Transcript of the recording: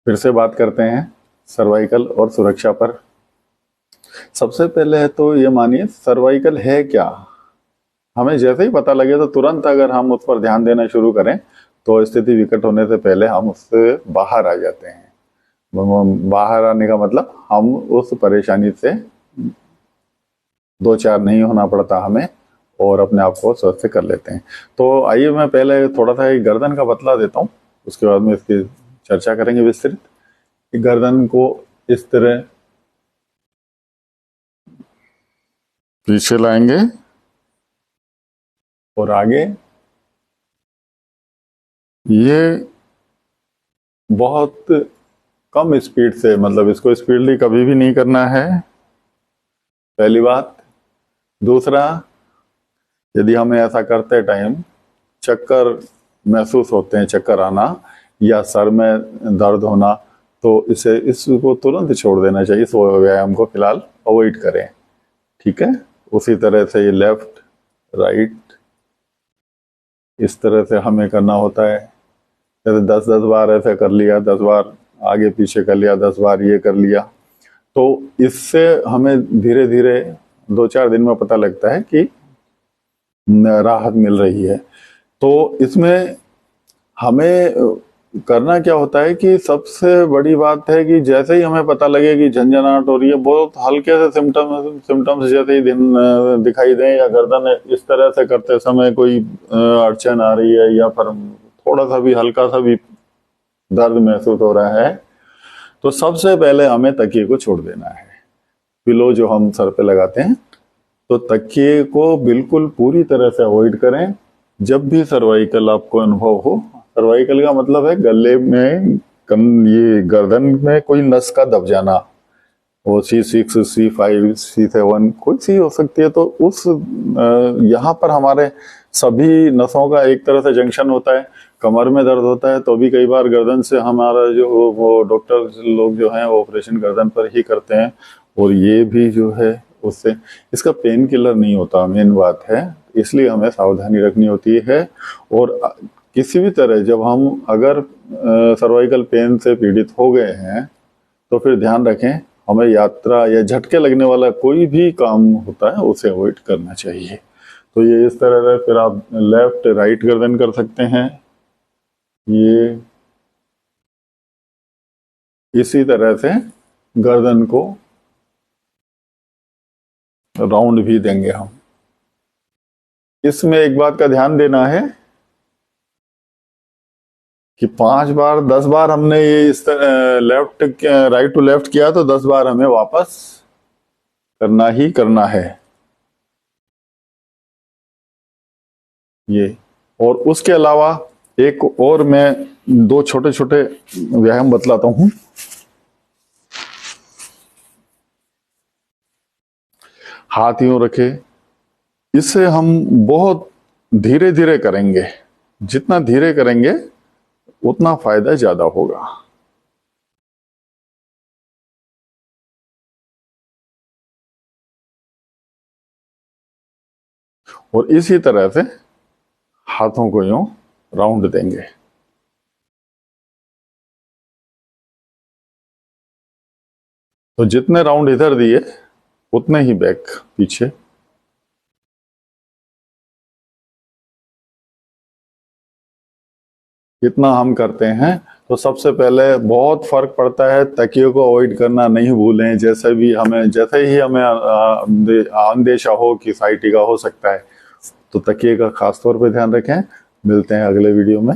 फिर से बात करते हैं सर्वाइकल और सुरक्षा पर। सबसे पहले तो ये मानिए सर्वाइकल है क्या। हमें जैसे ही पता लगे तो तुरंत अगर हम उस पर ध्यान देना शुरू करें तो स्थिति विकट होने से पहले हम उससे बाहर आ जाते हैं। बाहर आने का मतलब हम उस परेशानी से दो चार नहीं होना पड़ता हमें और अपने आप को स्वस्थ कर लेते हैं। तो आइए मैं पहले थोड़ा सा एक गर्दन का बतला देता हूँ, उसके बाद में इसकी चर्चा करेंगे विस्तृत। गर्दन को इस तरह पीछे लाएंगे और आगे, ये बहुत कम स्पीड से, मतलब इसको स्पीडली कभी भी नहीं करना है, पहली बात। दूसरा, यदि हमें ऐसा करते टाइम चक्कर महसूस होते हैं, चक्कर आना या सर में दर्द होना, तो इसको तुरंत छोड़ देना चाहिए। इस व्यायाम को फिलहाल अवॉइड करें, ठीक है। उसी तरह से ये लेफ्ट राइट इस तरह से हमें करना होता है। जैसे 10-10 बार ऐसे कर लिया, 10 बार आगे पीछे कर लिया, 10 बार ये कर लिया, तो इससे हमें धीरे धीरे 2-4 दिन में पता लगता है कि राहत मिल रही है। तो इसमें हमें करना क्या होता है कि सबसे बड़ी बात है कि जैसे ही हमें पता लगे कि झंझनाहट हो रही है, बहुत हल्के से सिम्टम्स जैसे ही दिन दिखाई दें या गर्दन इस तरह से करते समय कोई अड़चन आ रही है या फिर थोड़ा सा भी हल्का सा भी दर्द महसूस हो रहा है, तो सबसे पहले हमें तकिए को छोड़ देना है। पिलो जो हम सर पे लगाते हैं, तो तकिए को बिल्कुल पूरी तरह से अवॉइड करें जब भी सर्वाइकल आपको अनुभव हो। सर्वाइकल का मतलब है गले में ये गर्दन में कोई नस का दब जाना, वो C6, C5, C7 कोई सी हो सकती है। तो उस यहाँ पर हमारे सभी नसों का एक तरह से जंक्शन होता है। कमर में दर्द होता है तो भी कई बार गर्दन से हमारा जो वो डॉक्टर लोग जो हैं वो ऑपरेशन गर्दन पर ही करते हैं, और ये भी जो है उससे इसका पेन किलर नहीं होता, मेन बात है। इसलिए हमें सावधानी रखनी होती है। और किसी भी तरह जब हम अगर सर्वाइकल पेन से पीड़ित हो गए हैं तो फिर ध्यान रखें, हमें यात्रा या झटके लगने वाला कोई भी काम होता है उसे अवॉइड करना चाहिए। तो ये इस तरह से फिर आप लेफ्ट राइट गर्दन कर सकते हैं। ये इसी तरह से गर्दन को राउंड भी देंगे हम। इसमें एक बात का ध्यान देना है कि 5 बार 10 बार हमने ये इस तरह लेफ्ट राइट टू लेफ्ट किया तो 10 बार हमें वापस करना ही करना है ये। और उसके अलावा एक और मैं 2 छोटे छोटे व्यायाम बतलाता हूं। हाथ यूं रखे, इसे हम बहुत धीरे धीरे करेंगे। जितना धीरे करेंगे उतना फायदा ज्यादा होगा। और इसी तरह से हाथों को यूं राउंड देंगे। तो जितने राउंड इधर दिए उतने ही बैक पीछे। इतना हम करते हैं तो सबसे पहले बहुत फर्क पड़ता है। तकिए को अवॉइड करना नहीं भूलें। जैसे ही हमें अंदेशा हो कि साइटिका हो सकता है तो तकिए का खास तौर पे ध्यान रखें। मिलते हैं अगले वीडियो में।